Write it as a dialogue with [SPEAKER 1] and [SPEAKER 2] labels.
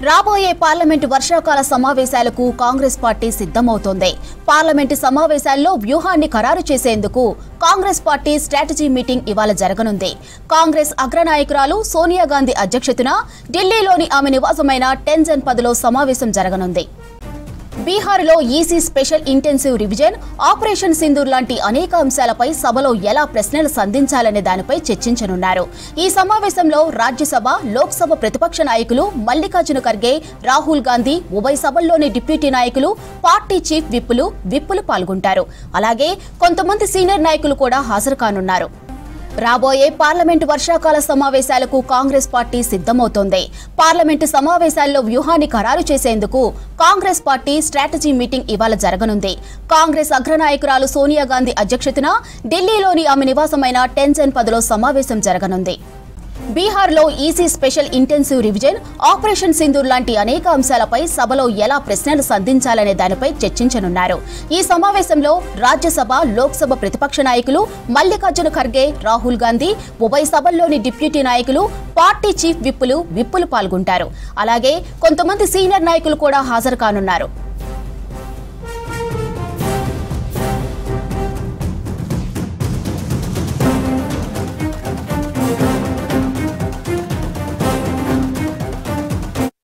[SPEAKER 1] రాబోయే పార్లమెంటు వర్షాకాల సమావేశాలకు కాంగ్రెస్ పార్టీ సిద్ధమవుతోంది. పార్లమెంటు సమావేశాల్లో వ్యూహాన్ని ఖరారు చేసేందుకు కాంగ్రెస్ పార్టీ స్ట్రాటజీ మీటింగ్ ఇవాళ జరగనుంది. కాంగ్రెస్ అగ్రనాయకురాలు సోనియా గాంధీ అధ్యక్షతన ఢిల్లీలోని ఆమె నివాసమైన టెన్జన్ 10లో సమావేశం జరగనుంది. బీహార్లో EC special intensive revision, operation Sindoor లాంటి అనేక అంశాలపై సభలో ఎలా ప్రశ్నలు సంధించాలనే దానిపై చర్చించనున్నారు. ఈ సమావేశంలో రాజ్యసభ, లోక్సభ ప్రతిపక్ష నాయకులు మల్లికార్జున ఖర్గే, రాహుల్ గాంధీ, ఉభయ సభల్లోని డిప్యూటీ నాయకులు, పార్టీ చీఫ్ విప్పులు పాల్గొంటారు. అలాగే కొంతమంది సీనియర్ నాయకులు కూడా హాజరు కానున్నారు. రాబోయే పార్లమెంటు వర్షాకాల సమావేశాలకు కాంగ్రెస్ పార్టీ సిద్ధమవుతోంది. పార్లమెంటు సమావేశాల్లో వ్యూహాన్ని ఖరారు చేసేందుకు కాంగ్రెస్ పార్టీ స్ట్రాటజీ మీటింగ్ ఇవాళ జరగనుంది. కాంగ్రెస్ అగ్రనాయకురాలు సోనియా గాంధీ అధ్యక్షతన ఢిల్లీలోని ఆమె నివాసమైన టెన్జన్ 10లో సమావేశం జరగనుంది. బీహార్లో EC special intensive revision, operation Sindoor లాంటి అనేక అంశాలపై సభలో ఎలా ప్రశ్నలు సంధించాలనే దానిపై చర్చించనున్నారు. ఈ సమావేశంలో రాజ్యసభ, లోక్సభ ప్రతిపక్ష నాయకులు మల్లికార్జున ఖర్గే, రాహుల్ గాంధీ, ఉభయ సభల్లోని డిప్యూటీ నాయకులు, పార్టీ చీఫ్ విప్పులు పాల్గొంటారు. అలాగే కొంతమంది సీనియర్ నాయకులు కూడా హాజరు కానున్నారు.